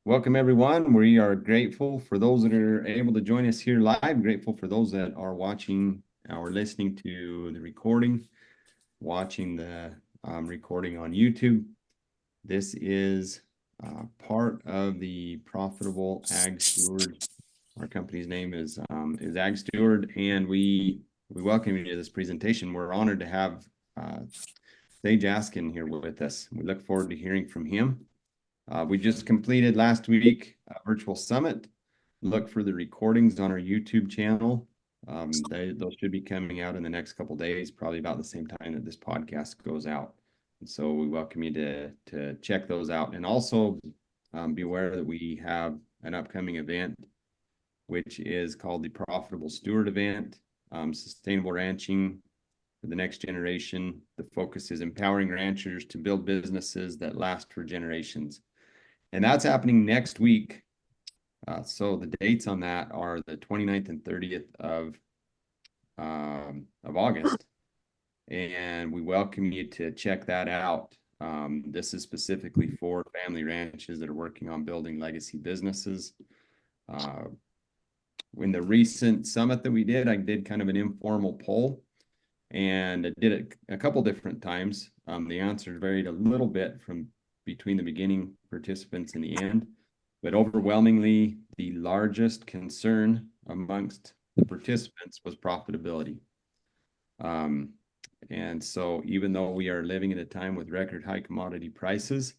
Welcome, everyone. We are grateful for those that are able to join us here live, grateful for those that are watching or listening to the recording, watching the recording on YouTube. This is part of the Profitable Ag Steward. Our company's name is Ag Steward, and we welcome you to this presentation. We're honored to have Sage Askin here with us. We look forward to hearing from him. We just completed last week a virtual summit. Look for the recordings on our YouTube channel. Those should be coming out in the next couple days, probably about the same time that this podcast goes out. And so we welcome you to check those out. And also be aware that we have an upcoming event, which is called the Profitable Steward event, sustainable ranching for the next generation. The focus is empowering ranchers to build businesses that last for generations. And that's happening next week. So the dates on that are the 29th and 30th of August. And we welcome you to check that out. This is specifically for family ranches that are working on building legacy businesses. In the recent summit that we did, I did kind of an informal poll, and I did it a couple different times. The answers varied a little bit from between the beginning participants and the end, but overwhelmingly the largest concern amongst the participants was profitability. And so even though we are living at a time with record high commodity prices,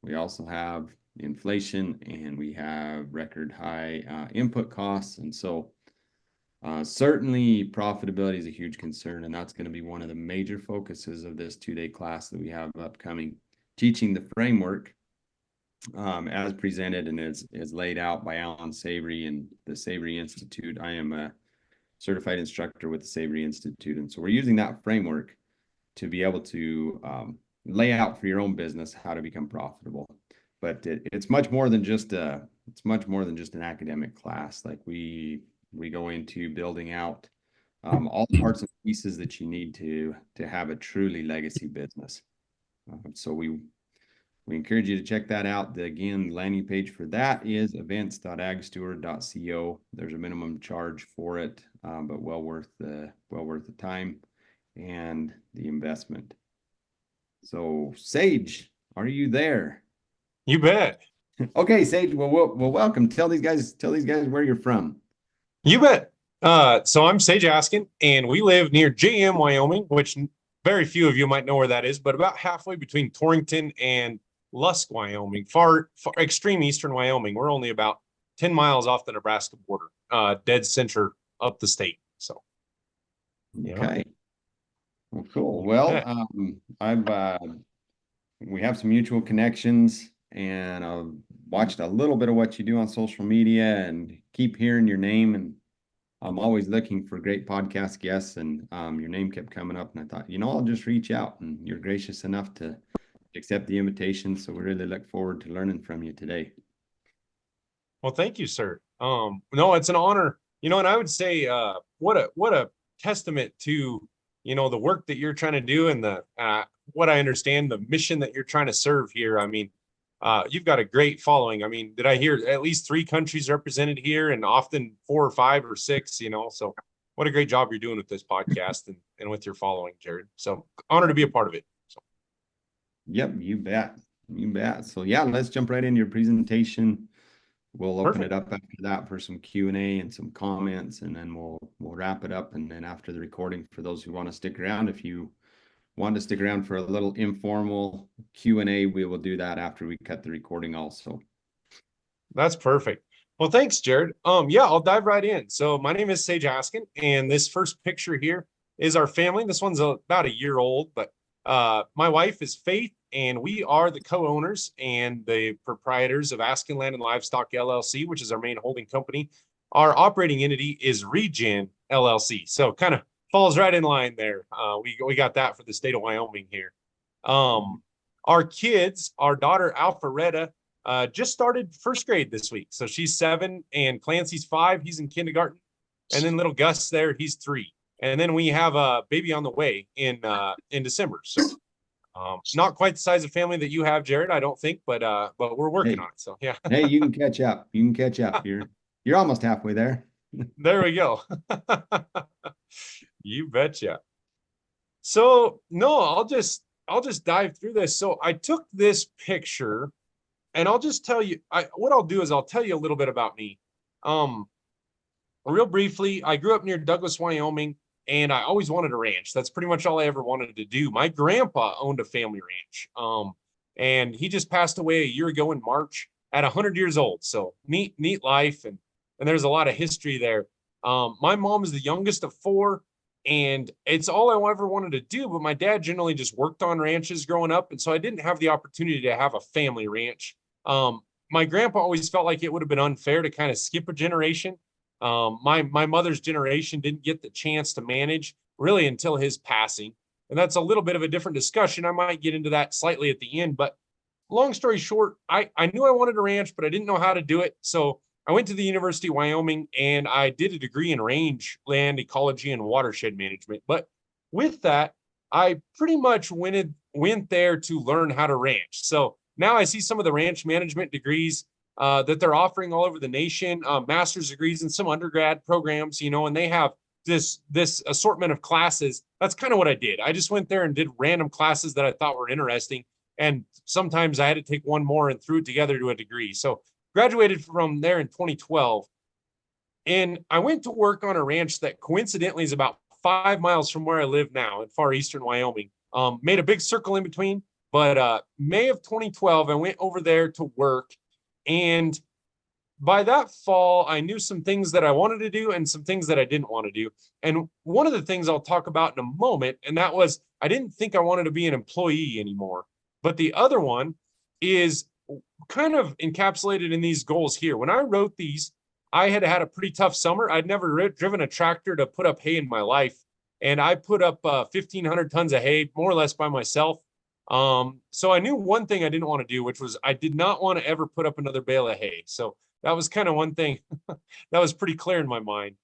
we also have inflation and we have record high input costs. And so certainly profitability is a huge concern, and that's going to be one of the major focuses of this 2-day class that we have upcoming, teaching the framework as presented and is laid out by Alan Savory and the Savory Institute. I am a certified instructor with the Savory Institute, and so we're using that framework to be able to lay out for your own business how to become profitable. But it's much more than just an academic class. Like we go into building out all the parts and pieces that you need to have a truly legacy business. So we encourage you to check that out. Again, the landing page for that is events.agsteward.co. There's a minimum charge for it, but well worth the time and the investment. So, Sage, are you there? You bet. Okay, Sage. Well, welcome. Tell these guys where you're from. You bet. So I'm Sage Askin, and we live near JM, Wyoming, which very few of you might know where that is, but about halfway between Torrington and Lusk, Wyoming, far extreme eastern Wyoming. We're only about 10 miles off the Nebraska border, dead center up the state. So, okay. Well, cool. Well, we have some mutual connections, and I've watched a little bit of what you do on social media and keep hearing your name, and I'm always looking for great podcast guests, and your name kept coming up, and I thought, I'll just reach out, and you're gracious enough to accept the invitation. So we really look forward to learning from you today. Well, thank you, sir. No, it's an honor, and I would say, what a testament to, the work that you're trying to do and the, what I understand, the mission that you're trying to serve here. I mean, you've got a great following. I mean, did I hear at least 3 countries represented here, and often 4 or 5 or 6, so what a great job you're doing with this podcast and with your following, Jared. So honored to be a part of it. So. Yep, you bet. You bet. So yeah, let's jump right into your presentation. We'll open it up after that for some Q&A and some comments, and then we'll wrap it up. And then after the recording, for those who want to stick around, if you want to stick around for a little informal Q&A, we will do that after we cut the recording also. That's perfect. Well, thanks, Jared. Yeah, I'll dive right in. So my name is Sage Askin, and this first picture here is our family. This one's about a year old, but my wife is Faith, and we are the co-owners and the proprietors of Askin Land and Livestock LLC, which is our main holding company. Our operating entity is Regen LLC. So kind of falls right in line there. We got that for the state of Wyoming here. Our kids, our daughter Alpharetta, just started first grade this week. So she's 7 and Clancy's 5. He's in kindergarten. And then little Gus there, he's 3. And then we have a baby on the way in December. So Not quite the size of family that you have, Jared, I don't think, but we're working Hey, on it. So yeah, hey, you can catch up. You can catch up. You're almost halfway there. there we go. You betcha. So no, I'll just dive through this. So I took this picture, and I'll just tell you, what I'll do is I'll tell you a little bit about me. Um, Real briefly, I grew up near Douglas, Wyoming, and I always wanted a ranch. That's pretty much all I ever wanted to do. My grandpa owned a family ranch, and he just passed away a year ago in March at 100 years old. So neat life, and there's a lot of history there. My mom is the youngest of four, and it's all I ever wanted to do. But my dad generally just worked on ranches growing up, and so I didn't have the opportunity to have a family ranch. My grandpa always felt like it would have been unfair to kind of skip a generation. My mother's generation didn't get the chance to manage really until his passing. And that's a little bit of a different discussion. I might get into that slightly at the end, but long story short, I knew I wanted a ranch, but I didn't know how to do it. So I went to the University of Wyoming and I did a degree in rangeland ecology and watershed management. But with that, I pretty much went there to learn how to ranch. So now I see some of the ranch management degrees that they're offering all over the nation, master's degrees and some undergrad programs, and they have this assortment of classes. That's kind of what I did. I just went there and did random classes that I thought were interesting. And sometimes I had to take one more and threw it together to a degree. So graduated from there in 2012. And I went to work on a ranch that coincidentally is about 5 miles from where I live now in far eastern Wyoming. Made a big circle in between, but May of 2012, I went over there to work. And by that fall, I knew some things that I wanted to do and some things that I didn't want to do. And one of the things I'll talk about in a moment, and that was I didn't think I wanted to be an employee anymore. But the other one is kind of encapsulated in these goals here. When I wrote these, I had had a pretty tough summer. I'd never driven a tractor to put up hay in my life. And I put up 1,500 tons of hay, more or less by myself. So I knew one thing I didn't want to do, which was I did not want to ever put up another bale of hay. So that was kind of one thing that was pretty clear in my mind.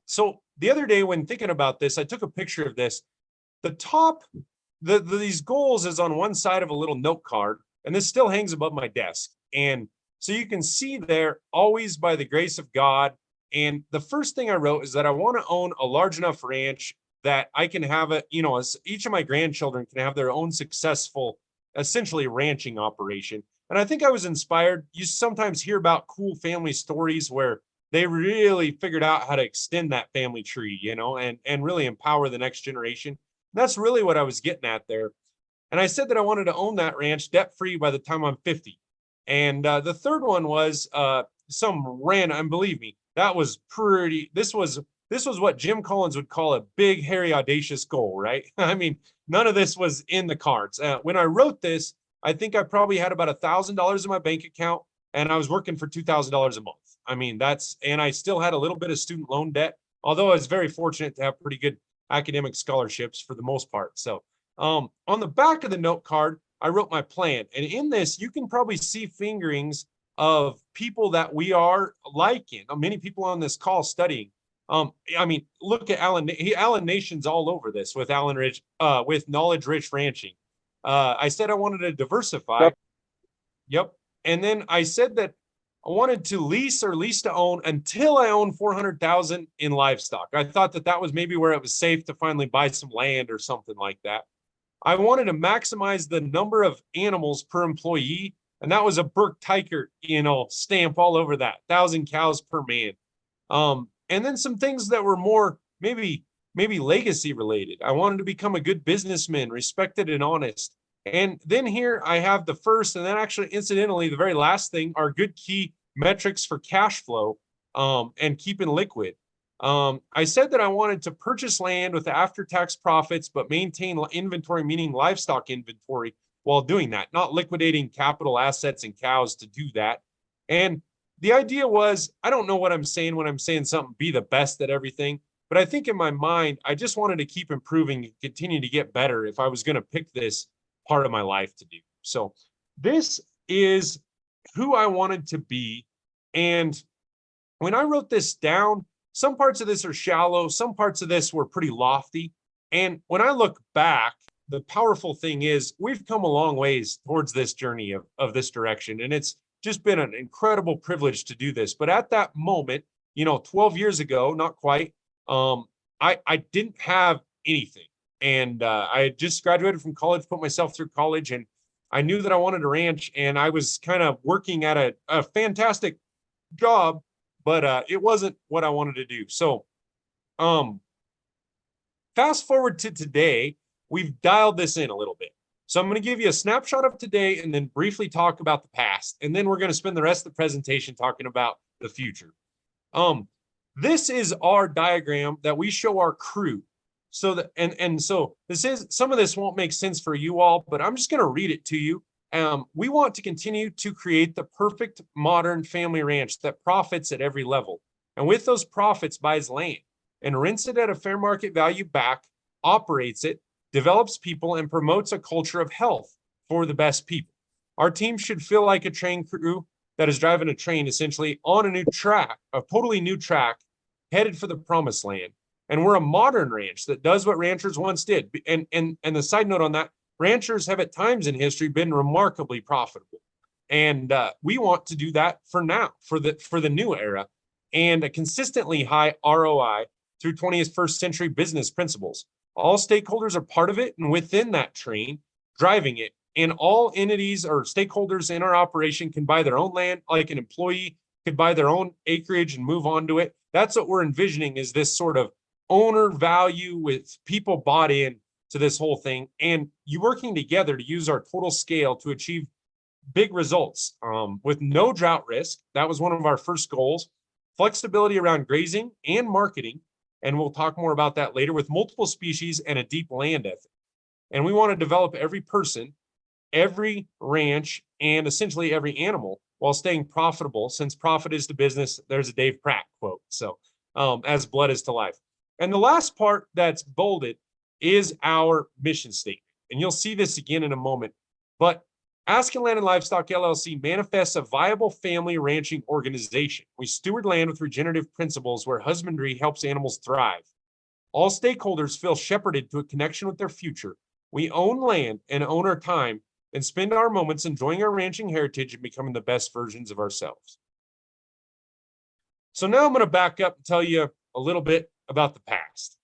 So the other day when thinking about this, I took a picture of this. The top, these goals is on one side of a little note card, and this still hangs above my desk. And so you can see there, always by the grace of God. And the first thing I wrote is that I want to own a large enough ranch that I can have it, as each of my grandchildren can have their own successful, essentially ranching operation. And I think I was inspired. You sometimes hear about cool family stories where they really figured out how to extend that family tree, and really empower the next generation. That's really what I was getting at there. And I said that I wanted to own that ranch debt-free by the time I'm 50. And the third one was some random, and believe me, that was pretty, this was what Jim Collins would call a big, hairy, audacious goal, right? I mean, none of this was in the cards. When I wrote this, I think I probably had about $1,000 in my bank account, and I was working for $2,000 a month. I mean, and I still had a little bit of student loan debt, although I was very fortunate to have pretty good academic scholarships for the most part. So on the back of the note card, I wrote my plan. And in this, you can probably see fingerings of people that we are liking. Many people on this call studying. I mean, look at Alan. Alan Nation's all over this with Alan Rich, with Knowledge Rich Ranching. I said I wanted to diversify. Yep. And then I said that I wanted to lease to own until I own 400,000 in livestock. I thought that was maybe where it was safe to finally buy some land or something like that. I wanted to maximize the number of animals per employee, and that was a Burke Teichert, stamp all over that, 1,000 cows per man. And then some things that were more maybe legacy related. I wanted to become a good businessman, respected and honest. And then here I have the first, and then actually incidentally, the very last thing are good key metrics for cash flow and keeping liquid. I said that I wanted to purchase land with after-tax profits, but maintain inventory, meaning livestock inventory, while doing that, not liquidating capital assets and cows to do that. And the idea was, I don't know what I'm saying when I'm saying something, be the best at everything, but I think in my mind, I just wanted to keep improving and continue to get better if I was going to pick this part of my life to do. So this is who I wanted to be. And when I wrote this down, some parts of this are shallow, some parts of this were pretty lofty. And when I look back, the powerful thing is we've come a long ways towards this journey of this direction. And it's just been an incredible privilege to do this. But at that moment, 12 years ago, not quite, I didn't have anything. And I had just graduated from college, put myself through college, and I knew that I wanted a ranch, and I was kind of working at a fantastic job, but it wasn't what I wanted to do. So fast forward to today, we've dialed this in a little bit. So I'm going to give you a snapshot of today and then briefly talk about the past. And then we're going to spend the rest of the presentation talking about the future. This is our diagram that we show our crew. So that, and so this is, some of this won't make sense for you all, but I'm just going to read it to you. We want to continue to create the perfect modern family ranch that profits at every level. And with those profits buys land and rents it at a fair market value back, operates it, develops people, and promotes a culture of health for the best people. Our team should feel like a train crew that is driving a train essentially on a new track, a totally new track, headed for the promised land. And we're a modern ranch that does what ranchers once did. And the side note on that, ranchers have at times in history been remarkably profitable. And we want to do that for now, for the new era, and a consistently high ROI through 21st century business principles. All stakeholders are part of it, and within that train, driving it. And all entities or stakeholders in our operation can buy their own land, like an employee could buy their own acreage and move on to it. That's what we're envisioning, is this sort of owner value with people bought in to this whole thing, and you working together to use our total scale to achieve big results with no drought risk. That was one of our first goals. Flexibility around grazing and marketing, and we'll talk more about that later, with multiple species and a deep land ethic. And we want to develop every person, every ranch, and essentially every animal while staying profitable, since profit is the business. There's a Dave Pratt quote. So as blood is to life. And the last part that's bolded is our mission statement. And you'll see this again in a moment. But Askin Land and Livestock LLC manifests a viable family ranching organization. We steward land with regenerative principles where husbandry helps animals thrive. All stakeholders feel shepherded to a connection with their future. We own land and own our time and spend our moments enjoying our ranching heritage and becoming the best versions of ourselves. So now I'm going to back up and tell you a little bit about the past.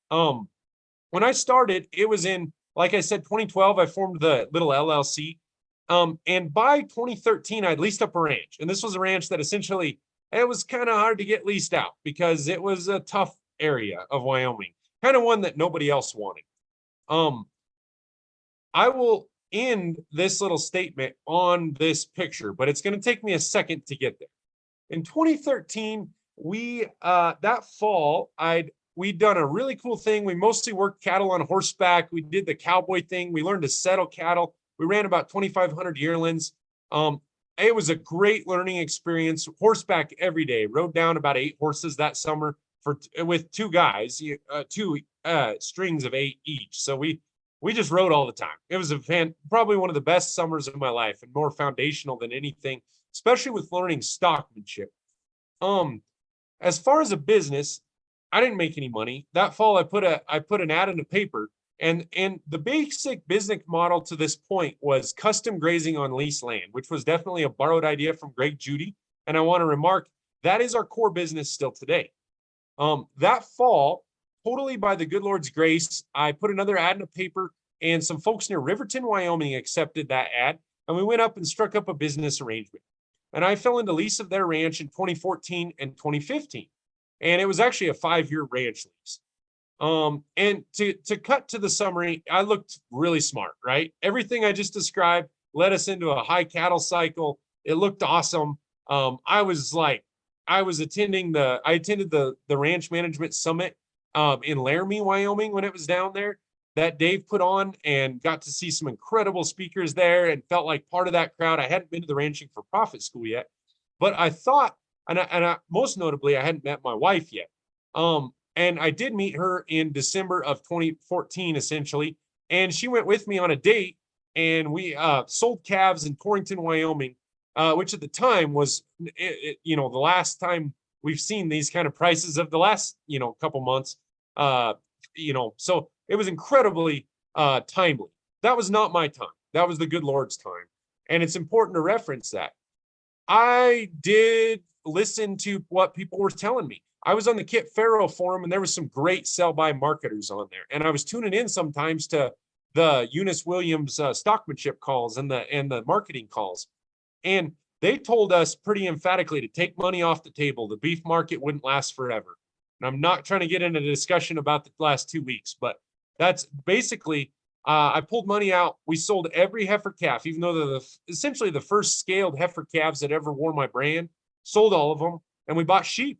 When I started, it was in, like I said, 2012, I formed the little LLC. And by 2013, I'd leased up a ranch. And this was a ranch that essentially, it was kind of hard to get leased out because it was a tough area of Wyoming, kind of one that nobody else wanted. I will end this little statement on this picture, but it's going to take me a second to get there. In 2013, that fall, we'd done a really cool thing. We mostly worked cattle on horseback. We did the cowboy thing. We learned to settle cattle. We ran about 2,500 yearlings. It was a great learning experience. Horseback every day. Rode down about 8 horses that summer with 2 guys, 2 strings of 8 each. So we just rode all the time. It was probably one of the best summers of my life, and more foundational than anything, especially with learning stockmanship. As far as a business, I didn't make any money. That fall, I put an ad in the paper, and the basic business model to this point was custom grazing on leased land, which was definitely a borrowed idea from Greg Judy. And I want to remark, that is our core business still today. That fall, totally by the good Lord's grace, I put another ad in the paper, and some folks near Riverton, Wyoming accepted that ad, and we went up and struck up a business arrangement. And I fell into lease of their ranch in 2014 and 2015. And it was actually a 5-year ranch lease. And to cut to the summary, I looked really smart, right? Everything I just described led us into a high cattle cycle. It looked awesome. I attended the ranch management summit in Laramie, Wyoming, when it was down there, that Dave put on, and got to see some incredible speakers there and felt like part of that crowd. I hadn't been to the Ranching for Profit school yet, but I thought, and I most notably, I hadn't met my wife yet. And I did meet her in December of 2014, essentially. And she went with me on a date, and we sold calves in Torrington, Wyoming, which at the time was, the last time we've seen these kind of prices of the last, couple months. So it was incredibly timely. That was not my time. That was the good Lord's time. And it's important to reference that. I did listen to what people were telling me. I was on the Kit Farrow forum, and there was some great sell-by marketers on there. And I was tuning in sometimes to the Eunice Williams stockmanship calls and the marketing calls. And they told us pretty emphatically to take money off the table. The beef market wouldn't last forever. And I'm not trying to get into a discussion about the last 2 weeks, but that's basically, I pulled money out. We sold every heifer calf, even though they're essentially the first scaled heifer calves that ever wore my brand, sold all of them, and we bought sheep.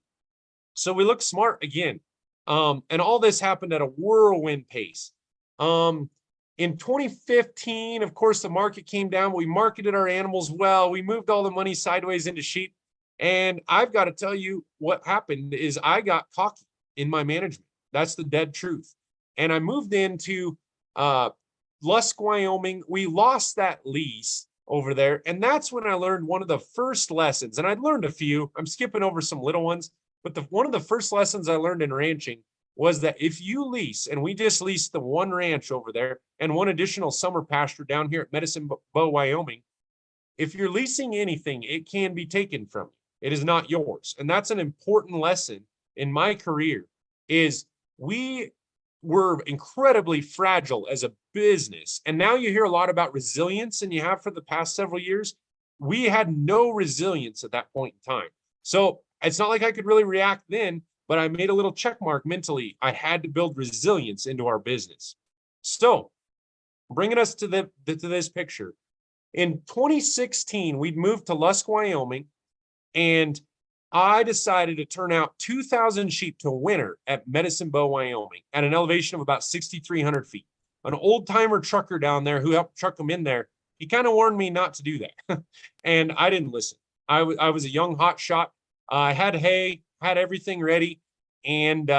So we look smart again. And all this happened at a whirlwind pace. In 2015, of course, the market came down. We marketed our animals well. We moved all the money sideways into sheep. And I've got to tell you, what happened is I got cocky in my management. That's the dead truth. And I moved into Lusk, Wyoming. We lost that lease over there. And that's when I learned one of the first lessons. And I'd learned a few. I'm skipping over some little ones. But one of the first lessons I learned in ranching was that if you lease, and we just leased the one ranch over there and one additional summer pasture down here at Medicine Bow, Wyoming, if you're leasing anything, it can be taken from you. It is not yours. And that's an important lesson in my career, is we were incredibly fragile as a business. And now you hear a lot about resilience, and you have for the past several years. We had no resilience at that point in time. So it's not like I could really react then, but I made a little check mark mentally. I had to build resilience into our business. So bringing us to this picture. In 2016, we'd moved to Lusk, Wyoming, and I decided to turn out 2,000 sheep to winter at Medicine Bow, Wyoming, at an elevation of about 6,300 feet. An old-timer trucker down there who helped truck them in there, he kind of warned me not to do that. And I didn't listen. I was a young hotshot. I had hay, had everything ready. And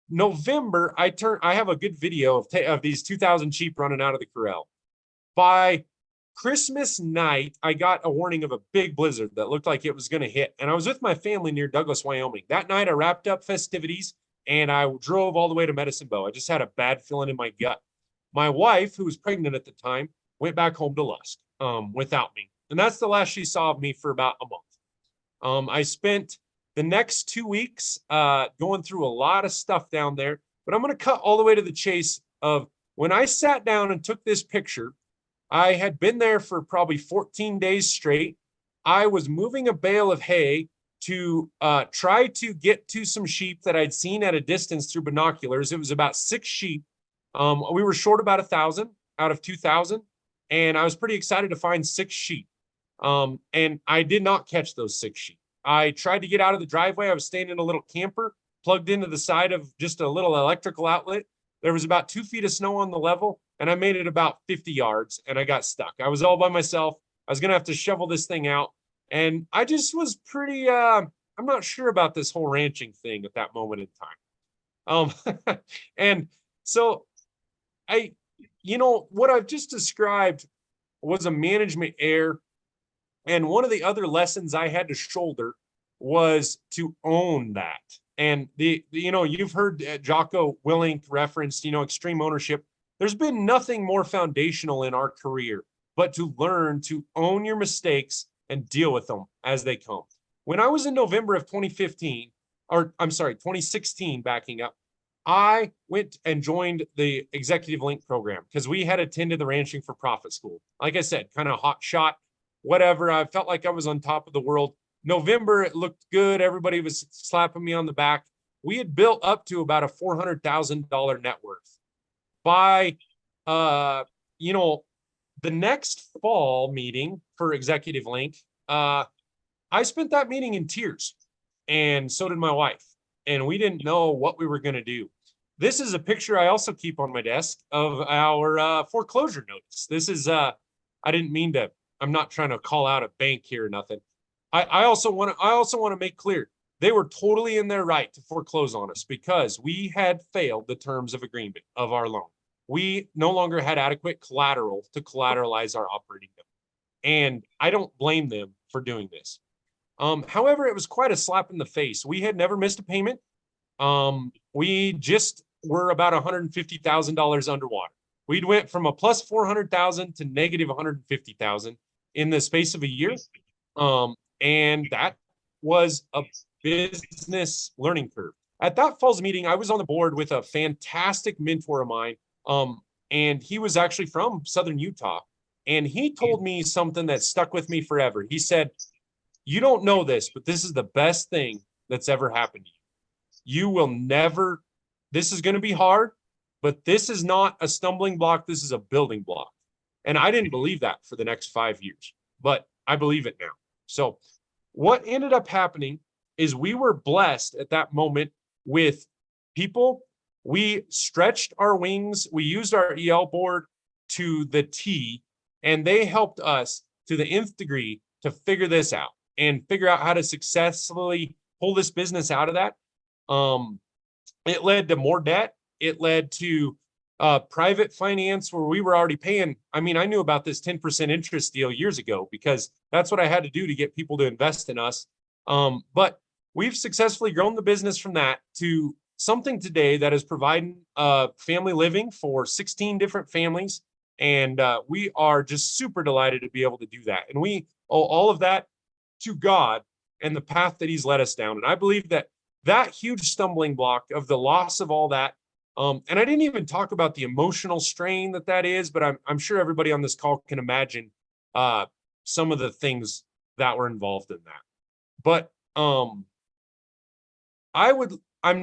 November, I have a good video of these 2,000 sheep running out of the corral. By Christmas night, I got a warning of a big blizzard that looked like it was going to hit. And I was with my family near Douglas, Wyoming. That night, I wrapped up festivities and I drove all the way to Medicine Bow. I just had a bad feeling in my gut. My wife, who was pregnant at the time, went back home to Lusk without me. And that's the last she saw of me for about a month. I spent the next 2 weeks going through a lot of stuff down there, but I'm going to cut all the way to the chase of when I sat down and took this picture. I had been there for probably 14 days straight. I was moving a bale of hay to try to get to some sheep that I'd seen at a distance through binoculars. It was about 6 sheep. We were short about 1,000 out of 2,000, and I was pretty excited to find 6 sheep. And I did not catch those 6 sheep. I tried to get out of the driveway. I was staying in a little camper plugged into the side of just a little electrical outlet. There was about 2 feet of snow on the level, and I made it about 50 yards, and I got stuck. I was all by myself. I was going to have to shovel this thing out. And I just was pretty, I'm not sure about this whole ranching thing at that moment in time. And so what I've just described was a management error. And one of the other lessons I had to shoulder was to own that. And you've heard Jocko Willink referenced, extreme ownership. There's been nothing more foundational in our career, but to learn to own your mistakes and deal with them as they come. When I was in November of 2016, backing up, I went and joined the Executive Link program because we had attended the Ranching for Profit school. Like I said, kind of hot shot, whatever. I felt like I was on top of the world. November, it looked good. Everybody was slapping me on the back. We had built up to about a $400,000 net worth. By, the next fall meeting for Executive Link, I spent that meeting in tears, and so did my wife. And we didn't know what we were going to do. This is a picture I also keep on my desk of our foreclosure notice. This is, I'm not trying to call out a bank here or nothing. I also want to make clear they were totally in their right to foreclose on us because we had failed the terms of agreement of our loan. We no longer had adequate collateral to collateralize our operating note. And I don't blame them for doing this. However, it was quite a slap in the face. We had never missed a payment. We just were about $150,000 underwater. We went from a plus 400,000 to negative 150,000 in the space of a year. And that was a business learning curve. At that fall's meeting, I was on the board with a fantastic mentor of mine. And he was actually from Southern Utah. And he told me something that stuck with me forever. He said, you don't know this, but this is the best thing that's ever happened to you. You will never, this is going to be hard, but this is not a stumbling block. This is a building block. And I didn't believe that for the next 5 years, but I believe it now. So what ended up happening is we were blessed at that moment with people. We stretched our wings. We used our EL board to the T, and they helped us to the nth degree to figure this out and figure out how to successfully pull this business out of that. It led to more debt. It led to private finance where we were already paying. I mean, I knew about this 10% interest deal years ago because that's what I had to do to get people to invest in us. But we've successfully grown the business from that to something today that is providing family living for 16 different families. And we are just super delighted to be able to do that. And we owe all of that to God and the path that he's led us down. And I believe that that huge stumbling block of the loss of all that, and I didn't even talk about the emotional strain that is, but I'm sure everybody on this call can imagine some of the things that were involved in that. But I'm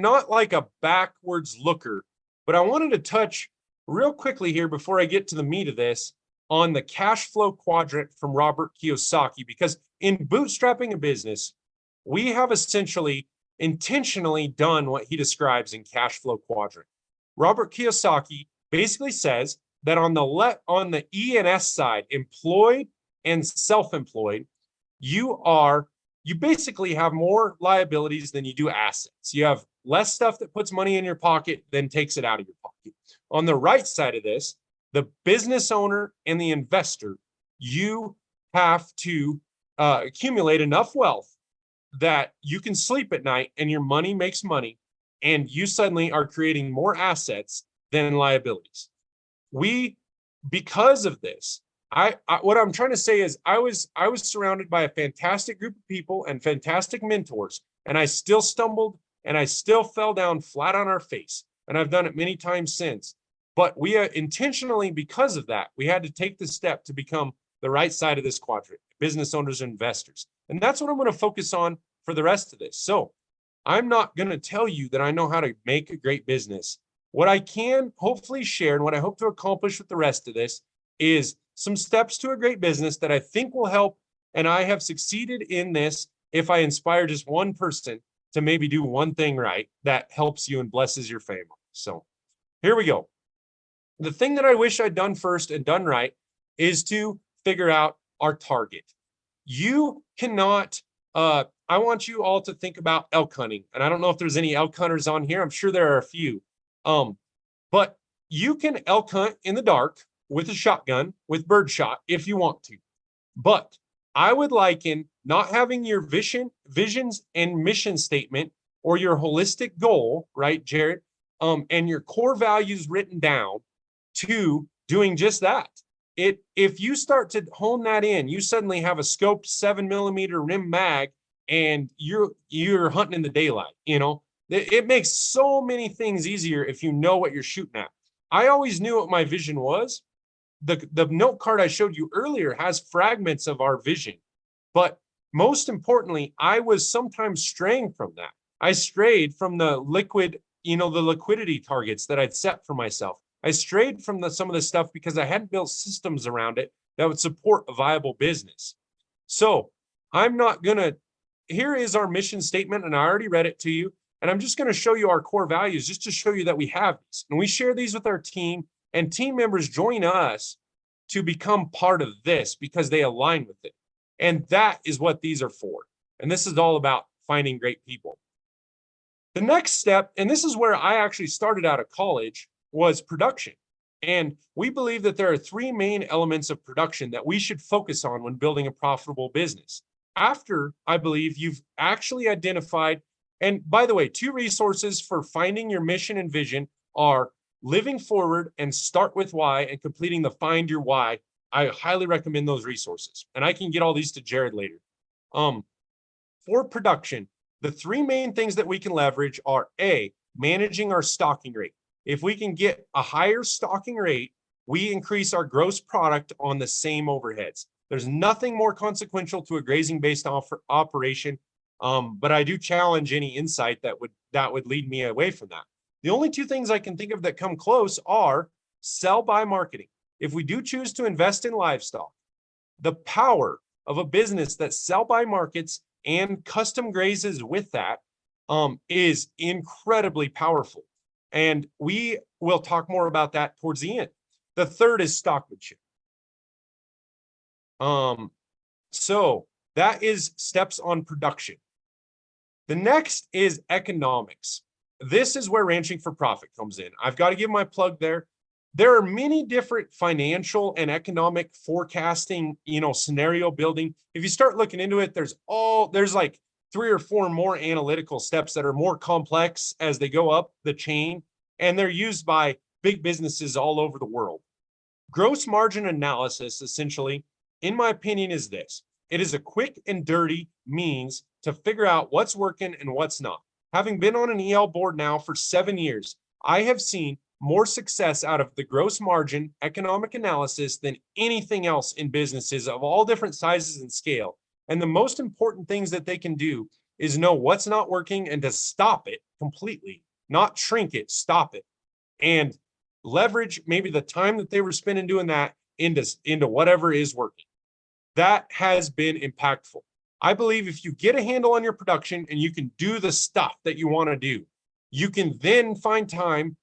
not like a backwards looker, but I wanted to touch real quickly here before I get to the meat of this on the cash flow quadrant from Robert Kiyosaki, because in bootstrapping a business, we have essentially intentionally done what he describes in cash flow quadrant. Robert Kiyosaki basically says that on the E and S side, employed and self-employed, you basically have more liabilities than you do assets. You have less stuff that puts money in your pocket than takes it out of your pocket. On the right side of this, the business owner and the investor, you have to accumulate enough wealth that you can sleep at night and your money makes money, and you suddenly are creating more assets than liabilities. Because of this, what I'm trying to say is I was surrounded by a fantastic group of people and fantastic mentors, and I still stumbled and I still fell down flat on our face. And I've done it many times since. But we intentionally, because of that, we had to take the step to become the right side of this quadrant, business owners and investors. And that's what I'm going to focus on for the rest of this. So I'm not going to tell you that I know how to make a great business. What I can hopefully share and what I hope to accomplish with the rest of this is some steps to a great business that I think will help. And I have succeeded in this if I inspire just one person to maybe do one thing right that helps you and blesses your family. So here we go. The thing that I wish I'd done first and done right is to figure out our target. You cannot, I want you all to think about elk hunting. And I don't know if there's any elk hunters on here. I'm sure there are a few. But you can elk hunt in the dark with a shotgun, with birdshot, if you want to. But I would liken not having your visions and mission statement or your holistic goal, right, Jared, and your core values written down to doing just that. If you start to hone that in, you suddenly have a scoped 7mm rim mag and you're hunting in the daylight. It makes so many things easier if you know what you're shooting at. I always knew what my vision was. The note card I showed you earlier has fragments of our vision, but most importantly, I was sometimes straying from that. I strayed from the liquidity targets that I'd set for myself. I strayed from some of the stuff because I hadn't built systems around it that would support a viable business. So here is our mission statement, and I already read it to you. And I'm just going to show you our core values just to show you that we have these. And we share these with our team, and team members join us to become part of this because they align with it. And that is what these are for. And this is all about finding great people. The next step, and this is where I actually started out of college, was production. And we believe that there are three main elements of production that we should focus on when building a profitable business. After, I believe, you've actually identified, and by the way, 2 resources for finding your mission and vision are living forward and start with why and completing the find your why. I highly recommend those resources, and I can get all these to Jared later. For production, the three main things that we can leverage are A, managing our stocking rate. If we can get a higher stocking rate, we increase our gross product on the same overheads. There's nothing more consequential to a grazing-based operation, but I do challenge any insight that would lead me away from that. The only two things I can think of that come close are sell by marketing. If we do choose to invest in livestock, the power of a business that sell by markets and custom grazes with that is incredibly powerful. And we will talk more about that towards the end. The third is stockmanship. So that is steps on production. The next is economics. This is where ranching for profit comes in. I've got to give my plug there. There are many different financial and economic forecasting, scenario building. If you start looking into it, there's like 3 or 4 more analytical steps that are more complex as they go up the chain, and they're used by big businesses all over the world. Gross margin analysis, essentially, in my opinion, is this. It is a quick and dirty means to figure out what's working and what's not. Having been on an EL board now for 7 years, I have seen more success out of the gross margin economic analysis than anything else in businesses of all different sizes and scale. And the most important things that they can do is know what's not working and to stop it completely, not shrink it, stop it, and leverage maybe the time that they were spending doing that into whatever is working. That has been impactful. I believe if you get a handle on your production and you can do the stuff that you want to do, you can then find time,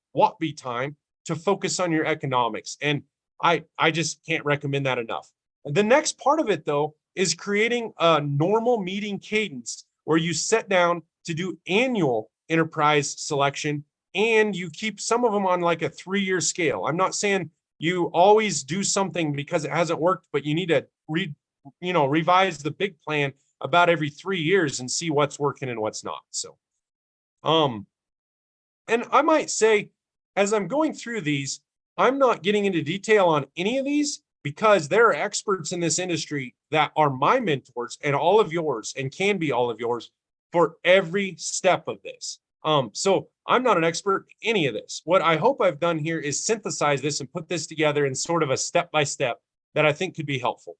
to focus on your economics. And I just can't recommend that enough. The next part of it, though, is creating a normal meeting cadence where you sit down to do annual enterprise selection, and you keep some of them on like a 3-year scale. I'm not saying you always do something because it hasn't worked, but you need to revise the big plan about every 3 years and see what's working and what's not. So, and I might say, as I'm going through these, I'm not getting into detail on any of these because there are experts in this industry that are my mentors and all of yours and can be all of yours for every step of this. So I'm not an expert in any of this. What I hope I've done here is synthesize this and put this together in sort of a step-by-step that I think could be helpful.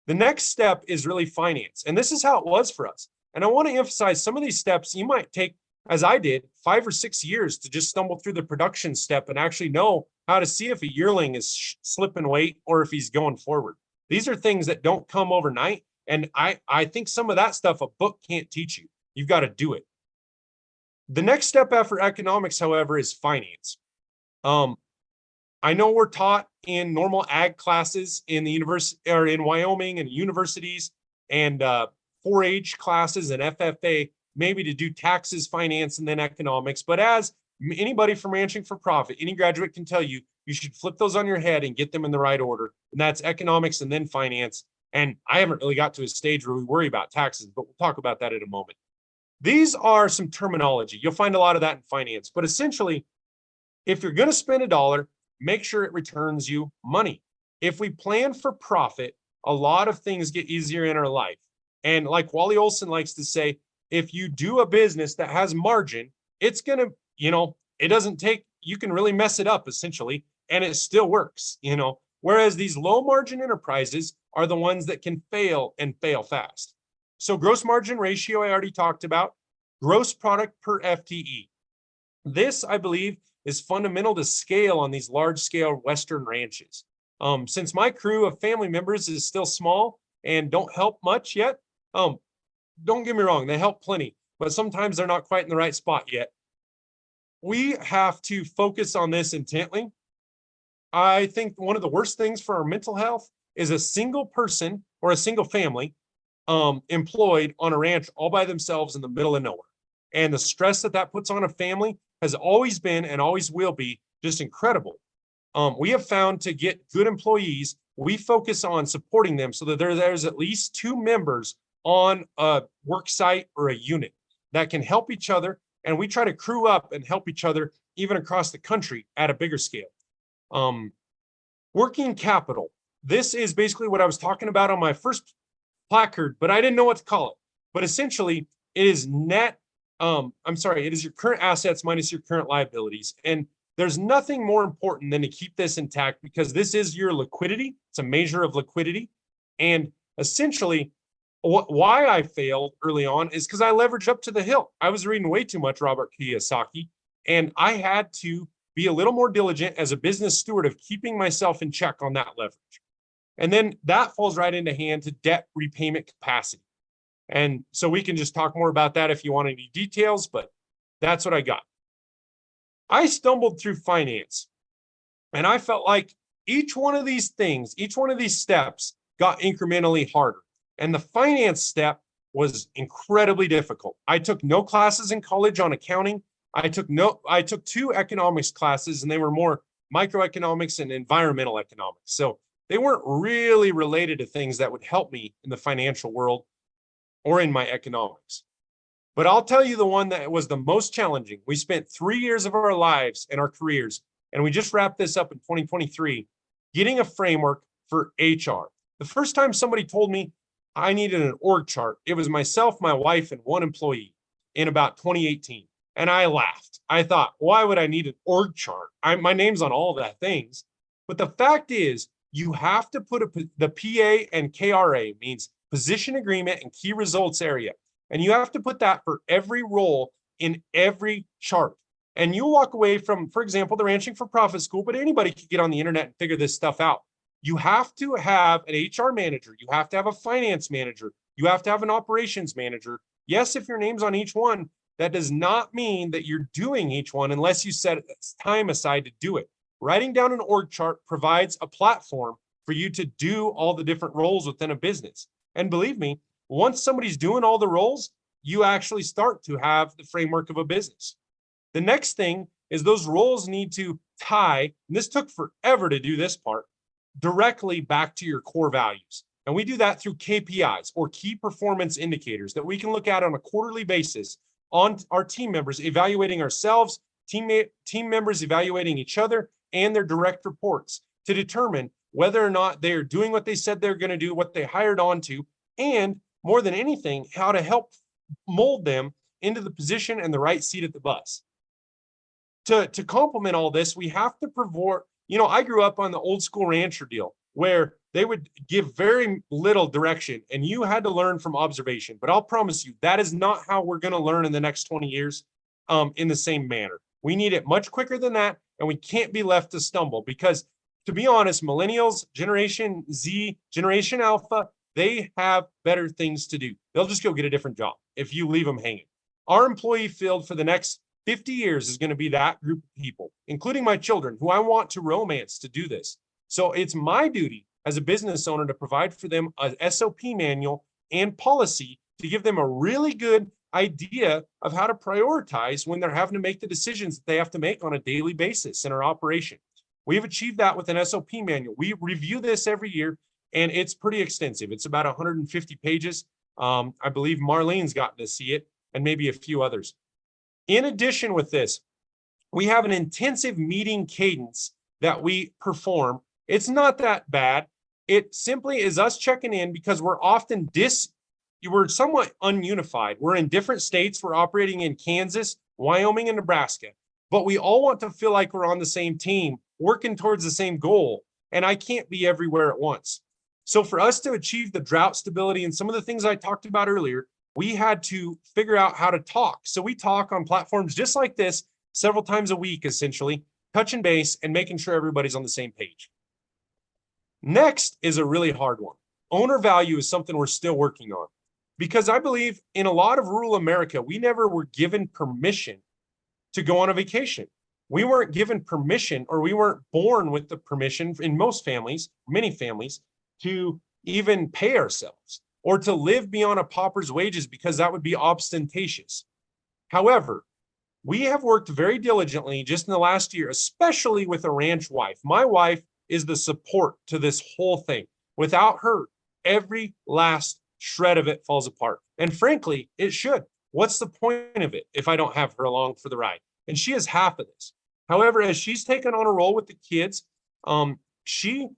The next step is really finance. And this is how it was for us. And I want to emphasize some of these steps you might take, as I did, 5 or 6 years to just stumble through the production step and actually know how to see if a yearling is slipping weight or if he's going forward. These are things that don't come overnight. And I think some of that stuff a book can't teach you. You've got to do it. The next step after economics, however, is finance. I know we're taught in normal ag classes in the university or in Wyoming and universities and 4-H classes and FFA, maybe to do taxes, finance, and then economics. But as anybody from Ranching for Profit, any graduate can tell you, you should flip those on your head and get them in the right order. And that's economics and then finance. And I haven't really got to a stage where we worry about taxes, but we'll talk about that in a moment. These are some terminology. You'll find a lot of that in finance. But essentially, if you're going to spend $1, make sure it returns you money. If we plan for profit, a lot of things get easier in our life. And like Wally Olson likes to say, if you do a business that has margin, it's going to, it doesn't take, you can really mess it up essentially, and it still works, whereas these low margin enterprises are the ones that can fail and fail fast. So gross margin ratio, I already talked about. Gross product per FTE. This, I believe, is fundamental to scale on these large scale Western ranches. Since my crew of family members is still small and don't help much yet, don't get me wrong, they help plenty, but sometimes they're not quite in the right spot yet. We have to focus on this intently. I think one of the worst things for our mental health is a single person or a single family employed on a ranch all by themselves in the middle of nowhere. And the stress that puts on a family has always been and always will be just incredible. We have found to get good employees, we focus on supporting them so that there's at least 2 members on a work site or a unit that can help each other. And we try to crew up and help each other even across the country at a bigger scale. Working capital. This is basically what I was talking about on my first placard, but I didn't know what to call it. But essentially, it is it is your current assets minus your current liabilities. And there's nothing more important than to keep this intact, because this is your liquidity. It's a measure of liquidity. And essentially, why I failed early on is because I leveraged up to the hilt. I was reading way too much Robert Kiyosaki, and I had to be a little more diligent as a business steward of keeping myself in check on that leverage. And then that falls right into hand to debt repayment capacity. And so we can just talk more about that if you want any details, but that's what I got. I stumbled through finance, and I felt like each one of these things, each one of these steps got incrementally harder. And the finance step was incredibly difficult. I took no classes in college on accounting. I took 2 economics classes, and they were more microeconomics and environmental economics. So they weren't really related to things that would help me in the financial world or in my economics. But I'll tell you the one that was the most challenging. We spent 3 years of our lives and our careers, and we just wrapped this up in 2023, getting a framework for HR. The first time somebody told me I needed an org chart, it was myself, my wife, and one employee in about 2018. And I laughed. I thought, why would I need an org chart? My name's on all of that things. But the fact is, you have to put the PA and KRA, means position agreement and key results area. And you have to put that for every role in every chart. And you'll walk away from, for example, the Ranching for Profit School, but anybody can get on the internet and figure this stuff out. You have to have an HR manager. You have to have a finance manager. You have to have an operations manager. Yes, if your name's on each one, that does not mean that you're doing each one unless you set time aside to do it. Writing down an org chart provides a platform for you to do all the different roles within a business. And believe me, once somebody's doing all the roles, you actually start to have the framework of a business. The next thing is those roles need to tie, and this took forever to do this part, directly back to your core values. And we do that through KPIs, or key performance indicators, that we can look at on a quarterly basis on our team members, evaluating ourselves, team members evaluating each other and their direct reports, to determine whether or not they are doing what they said they're going to do, what they hired on to, and more than anything, how to help mold them into the position and the right seat at the bus. To complement all this, we have to provide, I grew up on the old school rancher deal where they would give very little direction and you had to learn from observation. But I'll promise you, that is not how we're going to learn in the next 20 years in the same manner. We need it much quicker than that, and we can't be left to stumble because, to be honest, millennials, Generation Z, Generation Alpha, they have better things to do. They'll just go get a different job if you leave them hanging. Our employee field for the next 50 years is going to be that group of people, including my children, who I want to romance to do this. So it's my duty as a business owner to provide for them a SOP manual and policy to give them a really good idea of how to prioritize when they're having to make the decisions that they have to make on a daily basis in our operation. We've achieved that with an SOP manual. We review this every year, and it's pretty extensive. It's about 150 pages. I believe Marlene's gotten to see it, and maybe a few others. In addition with this, we have an intensive meeting cadence that we perform. It's not that bad. It simply is us checking in because we're often we're somewhat ununified. We're in different states. We're operating in Kansas, Wyoming, and Nebraska, but we all want to feel like we're on the same team, working towards the same goal. And I can't be everywhere at once. So for us to achieve the drought stability and some of the things I talked about earlier, we had to figure out how to talk. So we talk on platforms just like this several times a week, essentially, touching base and making sure everybody's on the same page. Next is a really hard one. Owner value is something we're still working on because I believe in a lot of rural America, we never were given permission to go on a vacation. We weren't given permission, or we weren't born with the permission in most families, many families, to even pay ourselves or to live beyond a pauper's wages because that would be ostentatious. However, we have worked very diligently just in the last year, especially with a ranch wife. My wife is the support to this whole thing. Without her, every last shred of it falls apart. And frankly, it should. What's the point of it if I don't have her along for the ride? And she is half of this. However, as she's taken on a role with the kids, she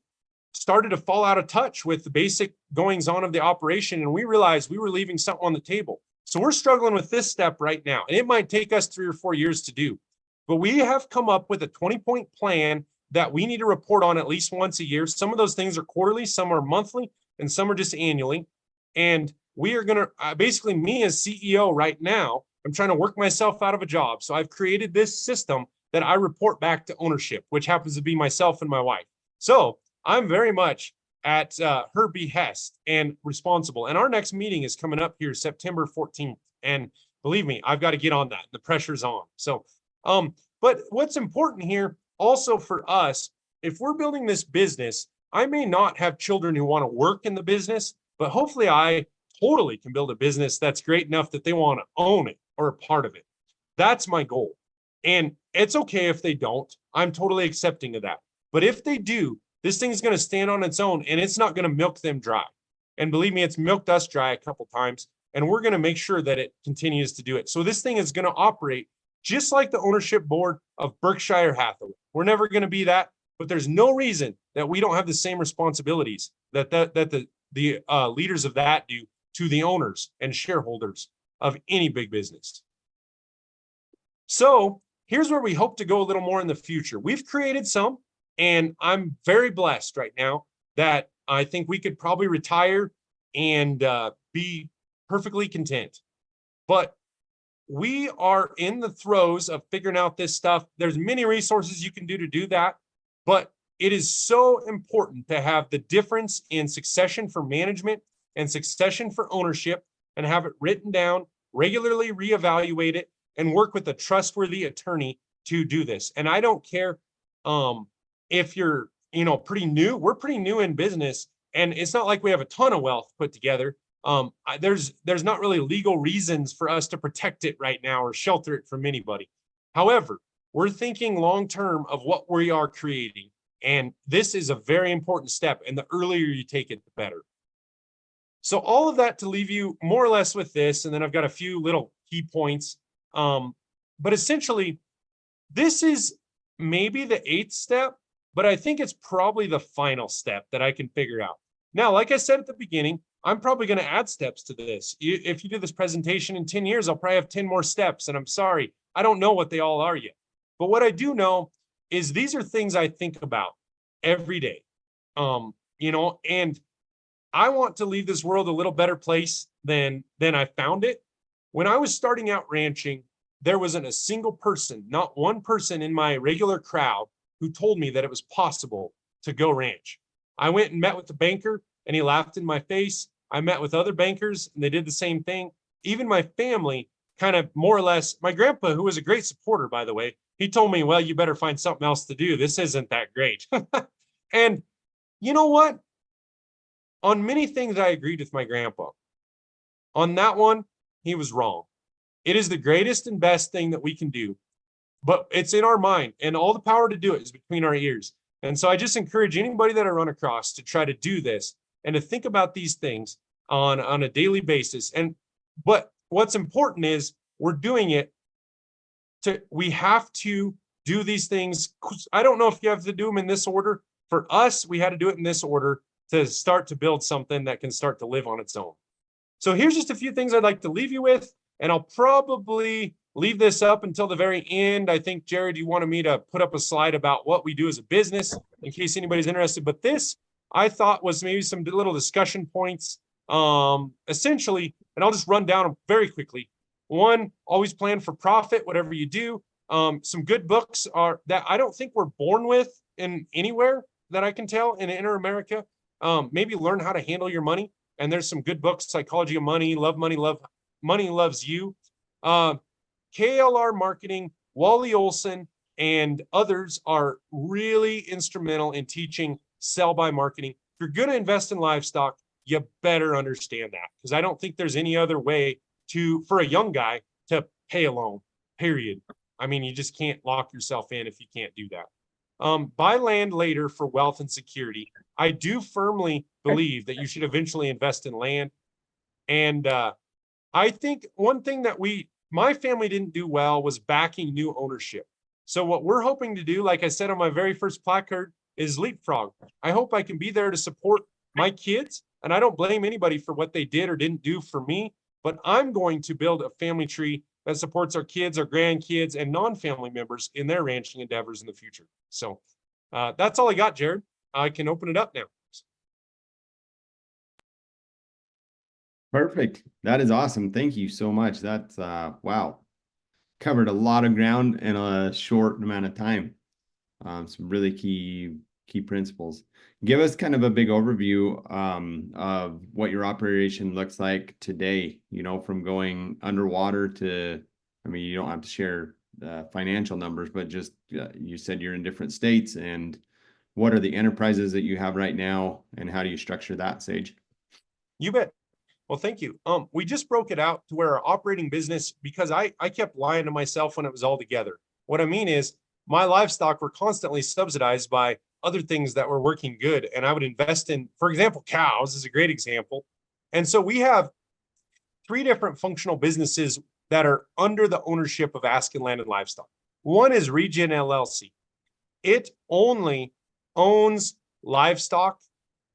started to fall out of touch with the basic goings on of the operation. And we realized we were leaving something on the table. So we're struggling with this step right now. And it might take us 3 or 4 years to do. But we have come up with a 20-point plan that we need to report on at least once a year. Some of those things are quarterly, some are monthly, and some are just annually. And we are going to, basically me as CEO right now, I'm trying to work myself out of a job. So I've created this system that I report back to ownership, which happens to be myself and my wife. So I'm very much at her behest and responsible. And our next meeting is coming up here September 14th. And believe me, I've got to get on that. The pressure's on. So, but what's important here also for us, if we're building this business, I may not have children who want to work in the business, but hopefully I totally can build a business that's great enough that they want to own it or a part of it. That's my goal. And it's okay if they don't. I'm totally accepting of that. But if they do, this thing is going to stand on its own and it's not going to milk them dry. And believe me, it's milked us dry a couple times, and we're going to make sure that it continues to do it. So this thing is going to operate just like the ownership board of Berkshire Hathaway. We're never going to be that, but there's no reason that we don't have the same responsibilities that the leaders of that do to the owners and shareholders of any big business. So here's where we hope to go a little more in the future. We've created some, and I'm very blessed right now that I think we could probably retire and be perfectly content. But we are in the throes of figuring out this stuff. There's many resources you can do that, but it is so important to have the difference in succession for management and succession for ownership, and have it written down, regularly reevaluate it, and work with a trustworthy attorney to do this. And I don't care if you're, pretty new. We're pretty new in business, and it's not like we have a ton of wealth put together. There's not really legal reasons for us to protect it right now or shelter it from anybody. However, we're thinking long-term of what we are creating. And this is a very important step. And the earlier you take it, the better. So all of that to leave you more or less with this. And then I've got a few little key points. But essentially, this is maybe the 8th step, but I think it's probably the final step that I can figure out. Now, like I said at the beginning, I'm probably going to add steps to this. If you do this presentation in 10 years, I'll probably have 10 more steps. And I'm sorry, I don't know what they all are yet. But what I do know is these are things I think about every day. And I want to leave this world a little better place than I found it. When I was starting out ranching, there wasn't a single person, not one person in my regular crowd who told me that it was possible to go ranch. I went and met with the banker, and he laughed in my face. I met with other bankers, and they did the same thing. Even my family kind of more or less, my grandpa, who was a great supporter, by the way, he told me, well, you better find something else to do. This isn't that great. And you know what? On many things, I agreed with my grandpa. On that one, he was wrong. It is the greatest and best thing that we can do, but it's in our mind, and all the power to do it is between our ears. And so I just encourage anybody that I run across to try to do this and to think about these things on a daily basis. But what's important is we're doing it we have to do these things. I don't know if you have to do them in this order. For us, we had to do it in this order to start to build something that can start to live on its own. So here's just a few things I'd like to leave you with, and I'll probably leave this up until the very end. I think, Jared, you wanted me to put up a slide about what we do as a business in case anybody's interested. But this, I thought, was maybe some little discussion points, essentially, and I'll just run down them very quickly. One, always plan for profit, whatever you do. Some good books are that I don't think we're born with in anywhere that I can tell in Inter-America. Maybe learn how to handle your money. And there's some good books, Psychology of Money, Love Money, Money Loves You. KLR Marketing, Wally Olson, and others are really instrumental in teaching sell-by marketing. If you're going to invest in livestock, you better understand that, because I don't think there's any other way for a young guy to pay a loan, period. I mean, you just can't lock yourself in if you can't do that. Buy land later for wealth and security. I do firmly believe that you should eventually invest in land. And I think one thing that my family didn't do well was backing new ownership. So what we're hoping to do, like I said on my very first placard, is leapfrog. I hope I can be there to support my kids, and I don't blame anybody for what they did or didn't do for me, but I'm going to build a family tree that supports our kids, our grandkids, and non-family members in their ranching endeavors in the future. So that's all I got, Jared. I can open it up now. Perfect. That is awesome. Thank you so much. That's wow. Covered a lot of ground in a short amount of time. Some really key principles. Give us kind of a big overview of what your operation looks like today, from going underwater to, I mean, you don't have to share financial numbers, but just you said you're in different states, and what are the enterprises that you have right now, and how do you structure that, Sage? You bet. Well, thank you. We just broke it out to where our operating business, because I kept lying to myself when it was all together. What I mean is my livestock were constantly subsidized by other things that were working good. And I would invest in, for example, cows is a great example. And so we have 3 different functional businesses that are under the ownership of Askin Land and Livestock. One is Regen LLC. It only owns livestock.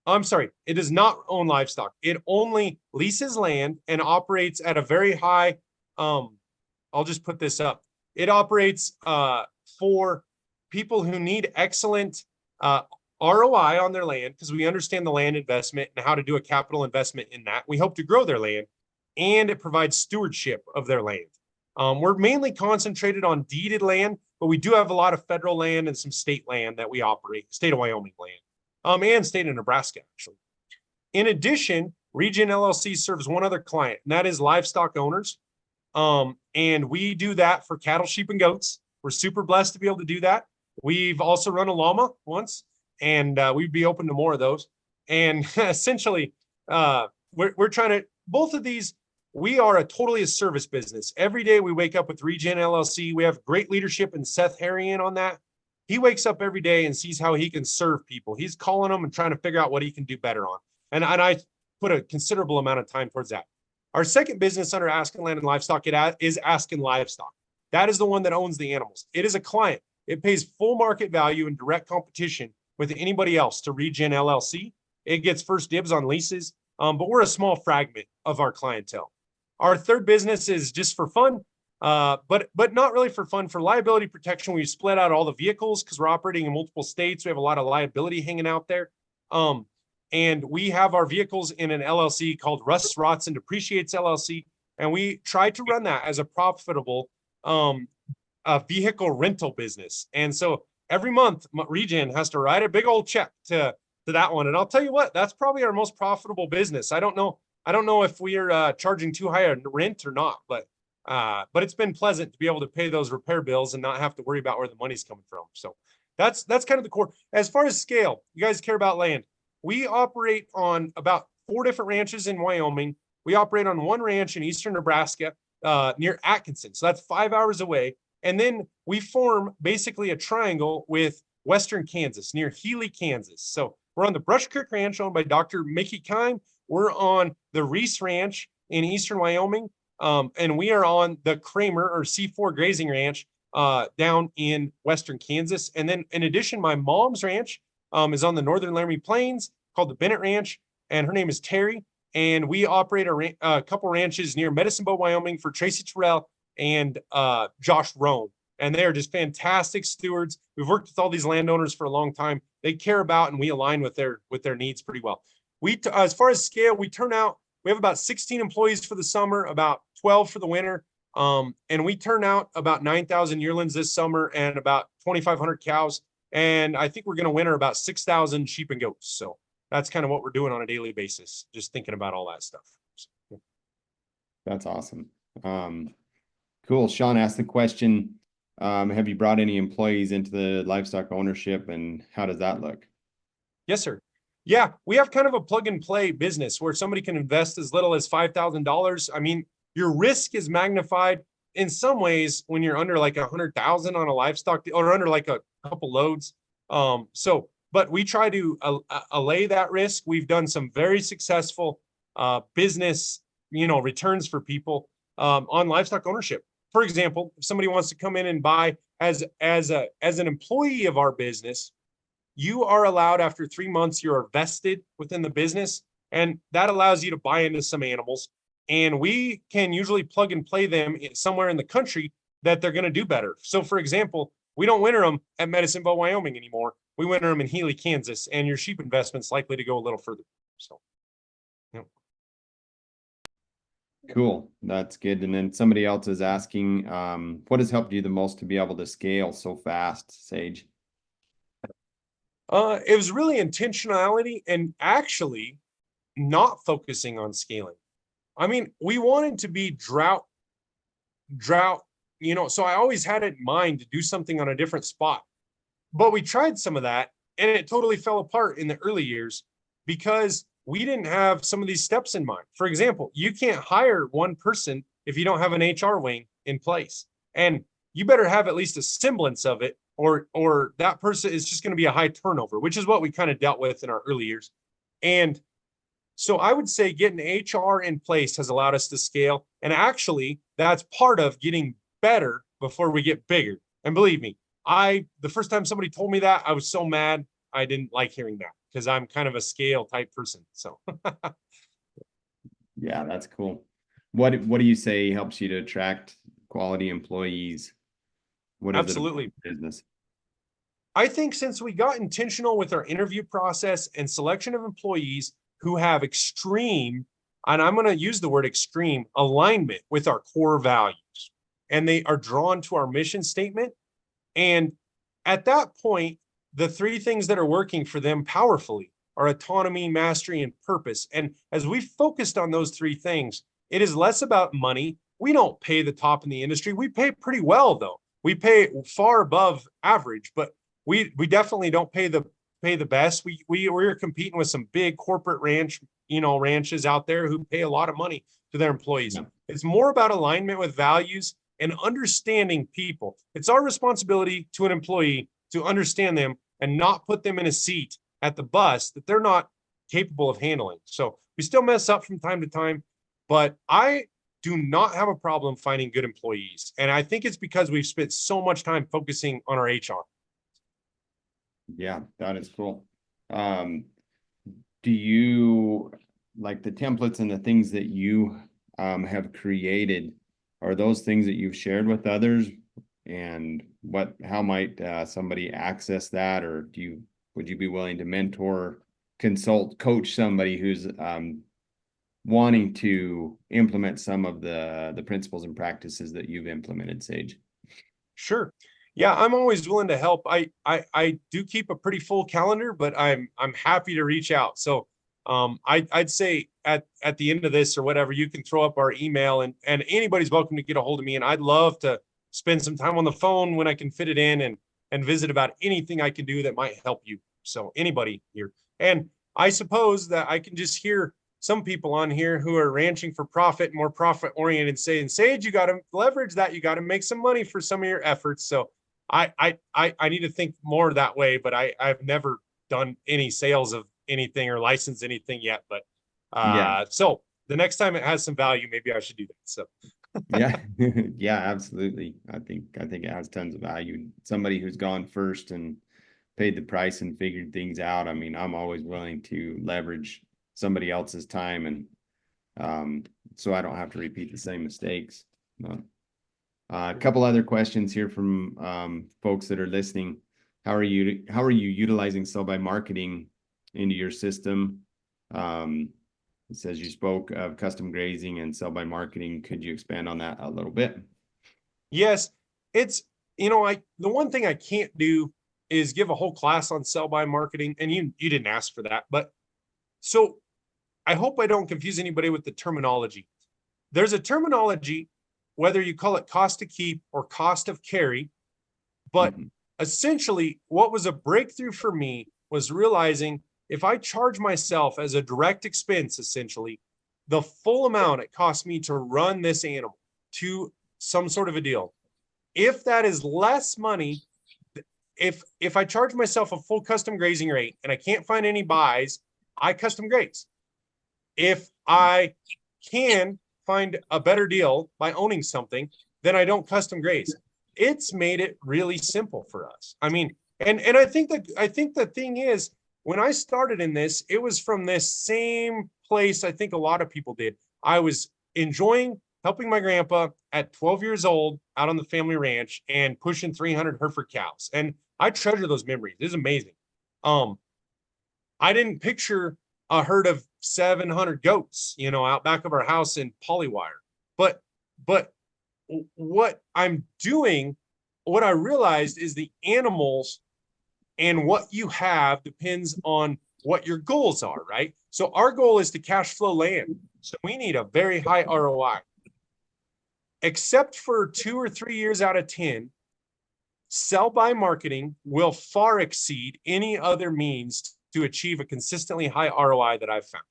I'm sorry, it does not own livestock. It only leases land and operates at a very high, I'll just put this up. It operates for people who need excellent ROI on their land, because we understand the land investment and how to do a capital investment in that. We hope to grow their land, and it provides stewardship of their land. We're mainly concentrated on deeded land, but we do have a lot of federal land and some state land that we operate, state of Wyoming land. And state of Nebraska, actually. In addition, Regen LLC serves one other client, and that is livestock owners. And we do that for cattle, sheep, and goats. We're super blessed to be able to do that. We've also run a llama once, and we'd be open to more of those. And essentially, we're trying to, both of these, we are totally a service business. Every day we wake up with Regen LLC. We have great leadership and Seth Harrian on that. He wakes up every day and sees how he can serve people. He's calling them and trying to figure out what he can do better on. And I put a considerable amount of time towards that. Our second business under Askin Land and Livestock is Askin Livestock. That is the one that owns the animals. It is a client. It pays full market value in direct competition with anybody else to Regen LLC. It gets first dibs on leases, but we're a small fragment of our clientele. Our third business is just for fun. But not really for fun. For liability protection, we split out all the vehicles because we're operating in multiple states. We have a lot of liability hanging out there. And we have our vehicles in an LLC called Rusts, Rots, and Depreciates LLC. And we try to run that as a profitable vehicle rental business. And so every month, Regen has to write a big old check to that one. And I'll tell you what, that's probably our most profitable business. I don't know if we are charging too high a rent or not, but it's been pleasant to be able to pay those repair bills and not have to worry about where the money's coming from. So that's kind of the core. As far as scale, you guys care about land. We operate on about 4 different ranches in Wyoming. We operate on one ranch in eastern Nebraska near Atkinson. So that's 5 hours away. And then we form basically a triangle with western Kansas near Healy, Kansas. So we're on the Brush Creek Ranch owned by Dr. Mickey Kime. We're on the Reese Ranch in eastern Wyoming. And we are on the Kramer or C4 Grazing Ranch down in western Kansas. And then in addition, my mom's ranch is on the northern Laramie Plains called the Bennett Ranch, and her name is Terry. And we operate a couple ranches near Medicine Bow, Wyoming for Tracy Terrell and Josh Roan. And they are just fantastic stewards. We've worked with all these landowners for a long time. They care about and we align with their needs pretty well. As far as scale, we have about 16 employees for the summer, about 12 for the winter. And we turn out about 9,000 yearlings this summer and about 2,500 cows. And I think we're going to winter about 6,000 sheep and goats. So that's kind of what we're doing on a daily basis, just thinking about all that stuff. So. That's awesome. Cool. Sean asked the question, have you brought any employees into the livestock ownership, and how does that look? Yes, sir. Yeah, we have kind of a plug and play business where somebody can invest as little as $5,000. I mean, your risk is magnified in some ways when you're under like 100,000 on a livestock or under like a couple loads. But we try to allay that risk. We've done some very successful business, returns for people on livestock ownership. for example, if somebody wants to come in and buy as an employee of our business, you are allowed after 3 months, you are vested within the business, and that allows you to buy into some animals. And we can usually plug and play them somewhere in the country that they're going to do better. So, for example, we don't winter them at Medicine Bow, Wyoming anymore. We winter them in Healy, Kansas, and your sheep investment's likely to go a little further. So, yeah. Cool. That's good. And then somebody else is asking, what has helped you the most to be able to scale so fast, Sage? It was really intentionality and actually not focusing on scaling. I mean, we wanted to be drought, so I always had it in mind to do something on a different spot. But we tried some of that and it totally fell apart in the early years because we didn't have some of these steps in mind. For example, you can't hire one person if you don't have an HR wing in place. And you better have at least a semblance of it, or that person is just going to be a high turnover, which is what we kind of dealt with in our early years. And so I would say getting HR in place has allowed us to scale. And actually, that's part of getting better before we get bigger. And believe me, the first time somebody told me that, I was so mad. I didn't like hearing that because I'm kind of a scale type person. So yeah, that's cool. What do you say helps you to attract quality employees? What is absolutely business? I think since we got intentional with our interview process and selection of employees who have extreme, and I'm going to use the word extreme, alignment with our core values, and they are drawn to our mission statement. And at that point, the three things that are working for them powerfully are autonomy, mastery, and purpose. And as we focused on those three things, it is less about money. We don't pay the top in the industry. We pay pretty well, though. We pay far above average, but we definitely don't pay the best. We're competing with some big corporate ranches out there who pay a lot of money to their employees. Yeah. It's more about alignment with values and understanding people. It's our responsibility to an employee to understand them and not put them in a seat at the bus that they're not capable of handling. So we still mess up from time to time, but I do not have a problem finding good employees. And I think it's because we've spent so much time focusing on our HR. Yeah, that is cool. Do you like the templates and the things that you have created? Are those things that you've shared with others? And how might somebody access that? Or would you be willing to mentor, consult, coach somebody who's wanting to implement some of the principles and practices that you've implemented, Sage? Sure. Yeah, I'm always willing to help. I do keep a pretty full calendar, but I'm happy to reach out. So I'd say at the end of this or whatever, you can throw up our email and anybody's welcome to get a hold of me. And I'd love to spend some time on the phone when I can fit it in and visit about anything I can do that might help you. So anybody here. And I suppose that I can just hear some people on here who are ranching for profit, more profit oriented, saying, Sage, you got to leverage that. You got to make some money for some of your efforts. So I need to think more that way, but I've never done any sales of anything or licensed anything yet. But so the next time it has some value, maybe I should do that. So yeah, yeah, absolutely. I think it has tons of value. Somebody who's gone first and paid the price and figured things out. I mean, I'm always willing to leverage somebody else's time, and so I don't have to repeat the same mistakes. A couple other questions here from folks that are listening. How are you utilizing sell-by marketing into your system? It says you spoke of custom grazing and sell-by marketing. Could you expand on that a little bit? Yes, it's the one thing I can't do is give a whole class on sell-by marketing, and you didn't ask for that, but so I hope I don't confuse anybody with the terminology. There's a terminology, whether you call it cost to keep or cost of carry, but essentially what was a breakthrough for me was realizing if I charge myself as a direct expense, essentially, the full amount it costs me to run this animal to some sort of a deal, if that is less money, if I charge myself a full custom grazing rate and I can't find any buys, I custom graze. If I can find a better deal by owning something, then I don't custom graze. It's made it really simple for us. I mean, and I think the thing is, when I started in this, it was from this same place I think a lot of people did. I was enjoying helping my grandpa at 12 years old out on the family ranch and pushing 300 Hereford cows. And I treasure those memories. It's amazing. I didn't picture a herd of 700 goats, out back of our house in polywire. But what I'm doing, what I realized is the animals and what you have depends on what your goals are, right? So our goal is to cash flow land. So we need a very high ROI. Except for 2 or 3 years out of 10, sell by marketing will far exceed any other means to achieve a consistently high ROI that I've found.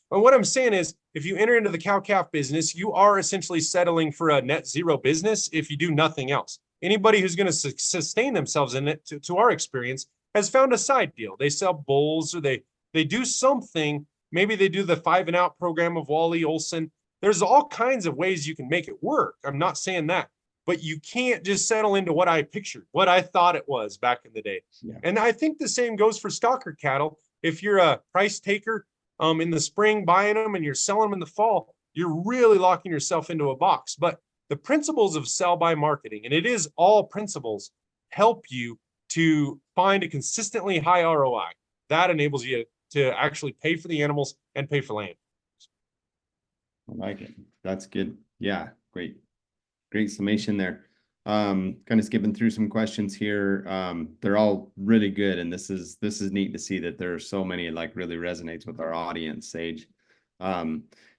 What I'm saying is, if you enter into the cow-calf business, you are essentially settling for a net zero business if you do nothing else. Anybody who's going to sustain themselves in it, to our experience, has found a side deal. They sell bulls, or they do something. Maybe they do the 5 and Out program of Wally Olson. There's all kinds of ways you can make it work. I'm not saying that, but you can't just settle into what I pictured, what I thought it was back in the day. Yeah. And I think the same goes for stocker cattle. If you're a price taker in the spring buying them and you're selling them in the fall, you're really locking yourself into a box. But the principles of sell by marketing, and it is all principles, help you to find a consistently high ROI. That enables you to actually pay for the animals and pay for land. I like it. That's good. Yeah, great summation there. Kind of skipping through some questions here. They're all really good, and this is neat to see that there are so many like really resonates with our audience. Sage,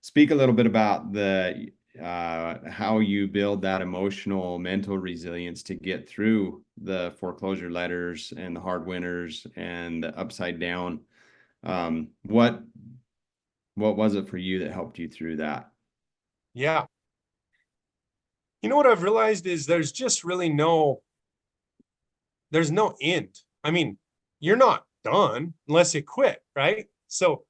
speak a little bit about the how you build that emotional, mental resilience to get through the foreclosure letters and the hard winters and the upside down. What was it for you that helped you through that? Yeah. You know what I've realized is there's just really there's no end. I mean, you're not done unless you quit, right? So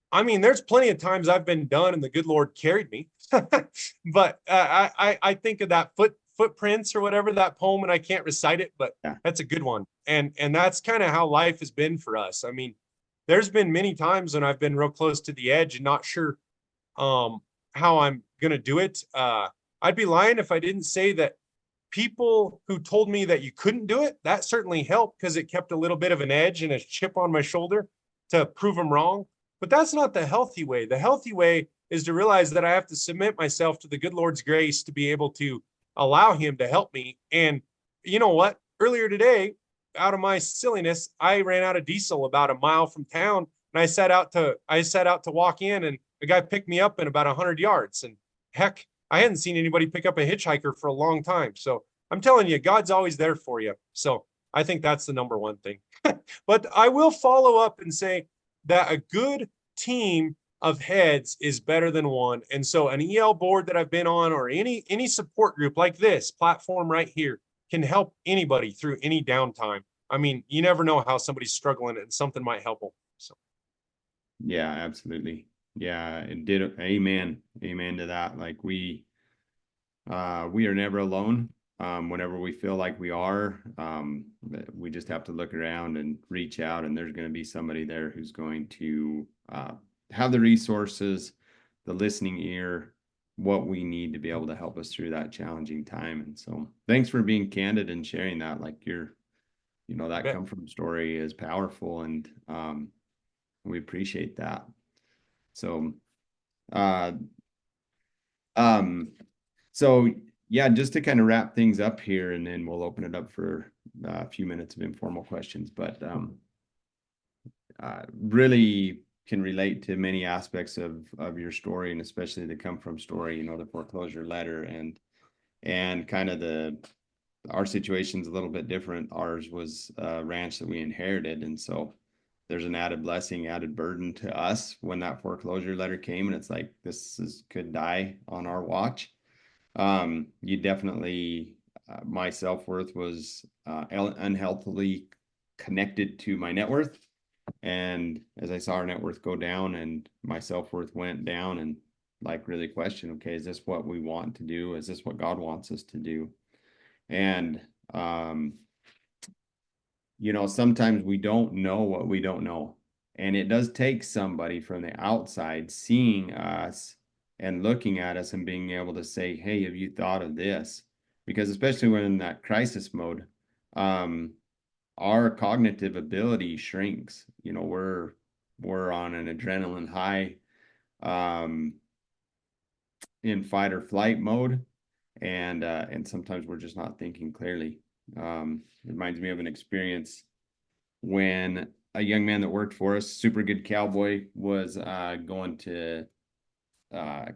I mean, there's plenty of times I've been done and the good Lord carried me. But I think of that footprints or whatever, that poem, and I can't recite it, but yeah, that's a good one. And that's kind of how life has been for us. I mean, there's been many times when I've been real close to the edge and not sure how I'm going to do it. I'd be lying if I didn't say that people who told me that you couldn't do it, that certainly helped because it kept a little bit of an edge and a chip on my shoulder to prove them wrong. But that's not the healthy way. The healthy way is to realize that I have to submit myself to the good Lord's grace to be able to allow him to help me. And you know what? Earlier today, out of my silliness, I ran out of diesel about a mile from town, and I set out to walk in, and the guy picked me up in about 100 yards. And heck, I hadn't seen anybody pick up a hitchhiker for a long time. So I'm telling you, God's always there for you. So I think that's the number one thing. But I will follow up and say that a good team of heads is better than one. And so an EL board that I've been on, or any support group like this platform right here, can help anybody through any downtime. I mean, you never know how somebody's struggling, and something might help them. So yeah, absolutely. Yeah, it did. Amen to that. Like we are never alone. Whenever we feel like we are, we just have to look around and reach out, and there's going to be somebody there who's going to have the resources, the listening ear, what we need to be able to help us through that challenging time. And so thanks for being candid and sharing that. Like that come from story is powerful, and we appreciate that. So so yeah, just to kind of wrap things up here, and then we'll open it up for a few minutes of informal questions, but really can relate to many aspects of your story, and especially the come from story, the foreclosure letter, and kind of our situation's a little bit different. Ours was a ranch that we inherited, and so there's an added blessing, added burden to us when that foreclosure letter came, and it's like, could die on our watch. You definitely, my self-worth was unhealthily connected to my net worth. And as I saw our net worth go down and my self-worth went down, and like really question, okay, is this what we want to do? Is this what God wants us to do? And, sometimes we don't know what we don't know. And it does take somebody from the outside seeing us and looking at us and being able to say, hey, have you thought of this? Because especially when in that crisis mode, our cognitive ability shrinks. We're on an adrenaline high, in fight or flight mode, and sometimes we're just not thinking clearly. It reminds me of an experience when a young man that worked for us, super good cowboy, was going to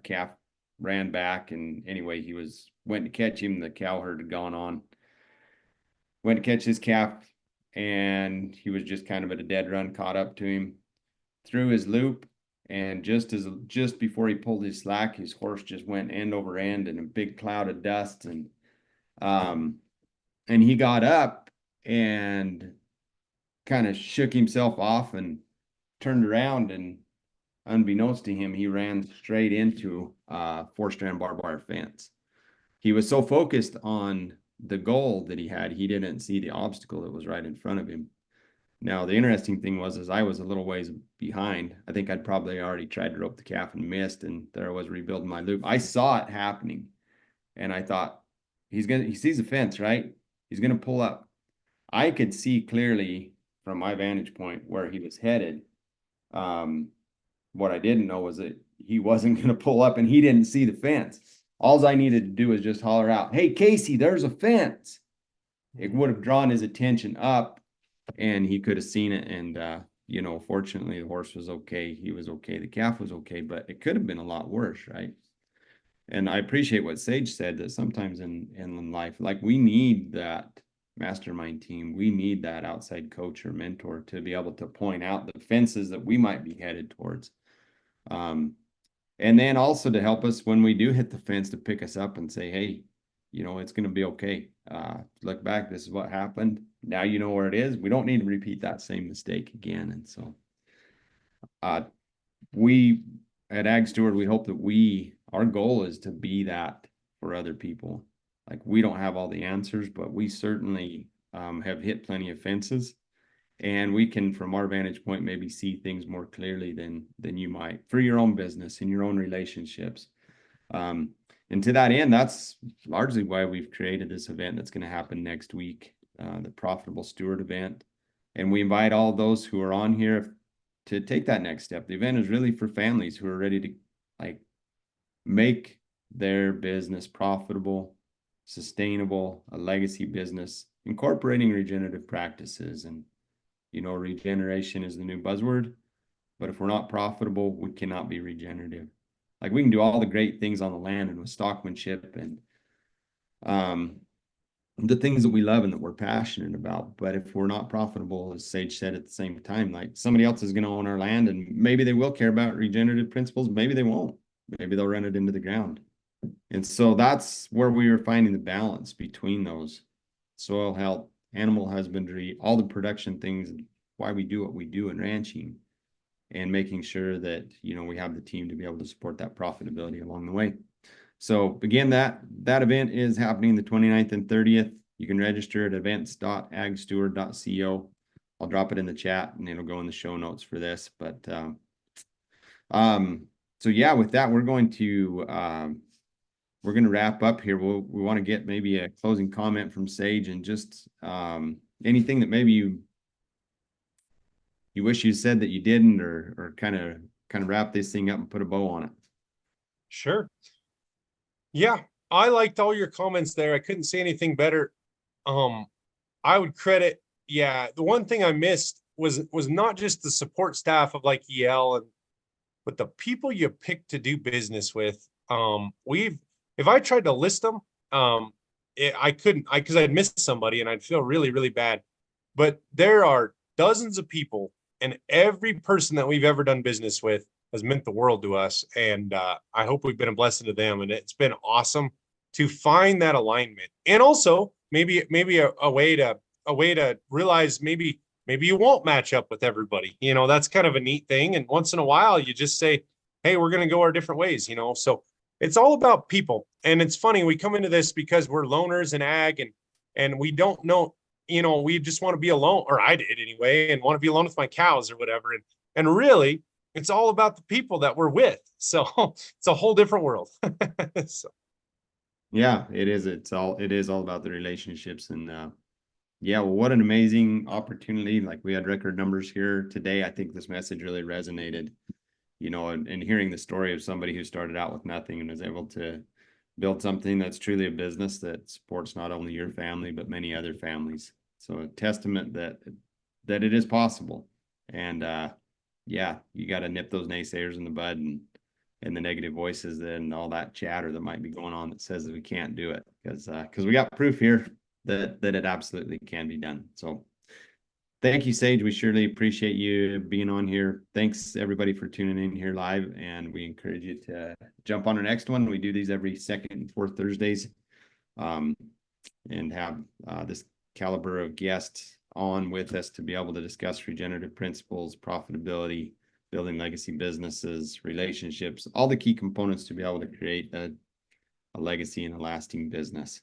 calf, ran back, and anyway, went to catch him. The cow herd had gone on. Went to catch his calf, and he was just kind of at a dead run, caught up to him, threw his loop, and just before he pulled his slack, his horse just went end over end in a big cloud of dust, and he got up and kind of shook himself off and turned around, and unbeknownst to him, he ran straight into a 4-strand barbed wire fence. He was so focused on the goal that he had, he didn't see the obstacle that was right in front of him. Now, the interesting thing was, I was a little ways behind. I think I'd probably already tried to rope the calf and missed, and there I was rebuilding my loop. I saw it happening, and I thought, he sees the fence, right? He's going to pull up. I could see clearly from my vantage point where he was headed. What I didn't know was that he wasn't going to pull up, and he didn't see the fence. All I needed to do was just holler out, hey, Casey, there's a fence. It would have drawn his attention up, and he could have seen it. And, fortunately, the horse was okay. He was okay. The calf was okay, but it could have been a lot worse, right? And I appreciate what Sage said, that sometimes in life, like, we need that mastermind team. We need that outside coach or mentor to be able to point out the fences that we might be headed towards. And then also to help us when we do hit the fence, to pick us up and say, hey, it's going to be okay. Look back, this is what happened. Now you know where it is. We don't need to repeat that same mistake again. And so we at Ag Steward, we hope that our goal is to be that for other people. Like, we don't have all the answers, but we certainly have hit plenty of fences, and we can, from our vantage point, maybe see things more clearly than you might for your own business and your own relationships. And to that end, that's largely why we've created this event that's going to happen next week, the Profitable Steward event. And we invite all those who are on here to take that next step. The event is really for families who are ready to make their business profitable, sustainable, a legacy business, incorporating regenerative practices. And, regeneration is the new buzzword, but if we're not profitable, we cannot be regenerative. Like, we can do all the great things on the land and with stockmanship and the things that we love and that we're passionate about. But if we're not profitable, as Sage said at the same time, like, somebody else is going to own our land, and maybe they will care about regenerative principles. Maybe they won't. Maybe they'll run it into the ground. And so that's where we are finding the balance between those: soil health, animal husbandry, all the production things, why we do what we do in ranching, and making sure that, we have the team to be able to support that profitability along the way. So again, that event is happening the 29th and 30th. You can register at events.agsteward.co. I'll drop it in the chat, and it'll go in the show notes for this. But so yeah, with that, we're going to wrap up here. We want to get maybe a closing comment from Sage, and just anything that maybe you wish you said that you didn't, or kind of wrap this thing up and put a bow on it. Sure. Yeah, I liked all your comments there. I couldn't say anything better. I would credit, the one thing I missed was not just the support staff of like EL, but the people you pick to do business with. If I tried to list them, I couldn't, because I'd miss somebody and I'd feel really, really bad. But there are dozens of people, and every person that we've ever done business with has meant the world to us. And I hope we've been a blessing to them. And it's been awesome to find that alignment. And also maybe a way to realize maybe you won't match up with everybody. That's kind of a neat thing. And once in a while, you just say, hey, we're going to go our different ways, you know? So it's all about people. And it's funny, we come into this because we're loners in ag, and we don't know, you know, we just want to be alone, or I did anyway, and want to be alone with my cows or whatever. And really, it's all about the people that we're with. So it's a whole different world. So. Yeah, it is. It is all about the relationships. And yeah, well, what an amazing opportunity. Like, we had record numbers here today. I think this message really resonated, you know, and hearing the story of somebody who started out with nothing and was able to build something that's truly a business that supports not only your family, but many other families. So a testament that it is possible. And yeah, you got to nip those naysayers in the bud, and the negative voices and all that chatter that might be going on that says that we can't do it, because we got proof here that it absolutely can be done. So thank you, Sage. We surely appreciate you being on here. Thanks everybody for tuning in here live, and we encourage you to jump on our next one. We do these every second and fourth Thursdays, and have this caliber of guests on with us to be able to discuss regenerative principles, profitability, building legacy businesses, relationships, all the key components to be able to create a legacy and a lasting business.